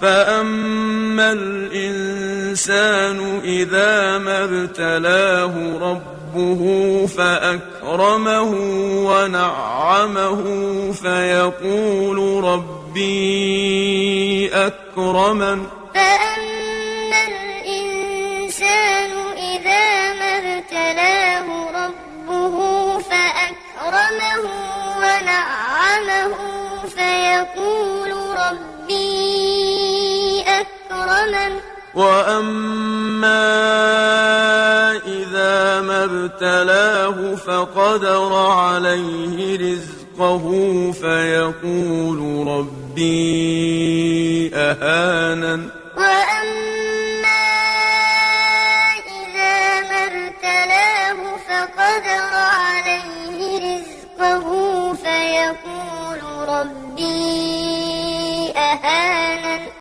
فأما الإنسان إذا ما ابتلاه ربه فأكرمه ونعمه فيقول ربي أكرمن فأما الإنسان إذا ما ابتلاه ربه فأكرمه ونعمه فيقول ربي أكرمن وأما إذا ما ابتلاه فقدر عليه رزقه فيقول ربي أهانن وأما